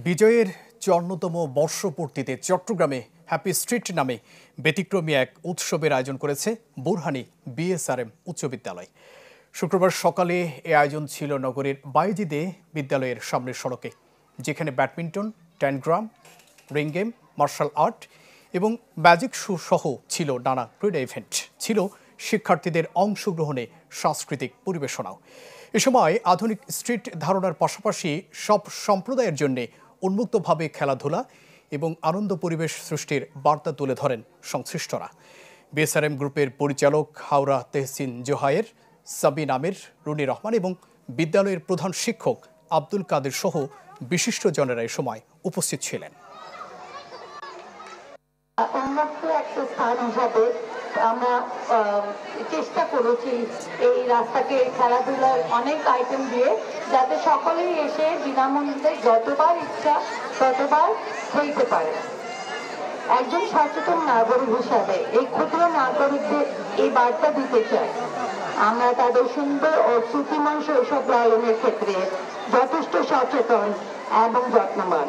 বিজয়ের ৫৪তম বর্ষপূর্তিতে চট্টগ্রামে হ্যাপি স্ট্রিট নামে ব্যতিক্রমী এক উৎসবের আয়োজন করেছে বোরহানী বিএসআরএম উচ্চ বিদ্যালয়। শুক্রবার সকালে এ আয়োজন ছিল নগরীর বাইজিদে বিদ্যালয়ের সামনের সড়কে, যেখানে badminton, tangram, ring game, martial art এবং ম্যাজিক শো সহ ছিল নানা ক্রীড়া ইভেন্ট। ছিল শিক্ষার্থীদের অংশগ্রহণে সাংস্কৃতিক পরিবেশনাও। এ সময় আধুনিক স্ট্রিট ধারণার পাশাপাশি সব সম্প্রদায়ের জন্য উন্মুক্তভাবে খেলাধুলা এবং আনন্দ পরিবেশ সৃষ্টির বার্তা তুলে ধরেন সংশ্লিষ্টরা। বিএসআরএম গ্রুপের পরিচালক হাওড়া তেহসিন জোহায়ের, সাবিন আমির, রুনি রহমান এবং বিদ্যালয়ের প্রধান শিক্ষক আব্দুল কাদের সহ বিশিষ্টজনেরা এ সময় উপস্থিত ছিলেন। উন্মুক্ত একটা স্থান হিসাবে আমরা চেষ্টা করেছি এই রাস্তাকে খেলাধুলার অনেক আইটেম দিয়ে, যাতে সকলেই এসে বিনামূল্যে যতবার ইচ্ছা ততবার খেলতে পারে। একজন সচেতন নাগরিক হিসাবে এই ক্ষুদ্র নাগরিকদের এই বার্তা দিতে চাই, আমরা তাদের সুন্দর ও শ্রুতিময় শৈশব লালনের ক্ষেত্রে যথেষ্ট সচেতন এবং যত্নবান।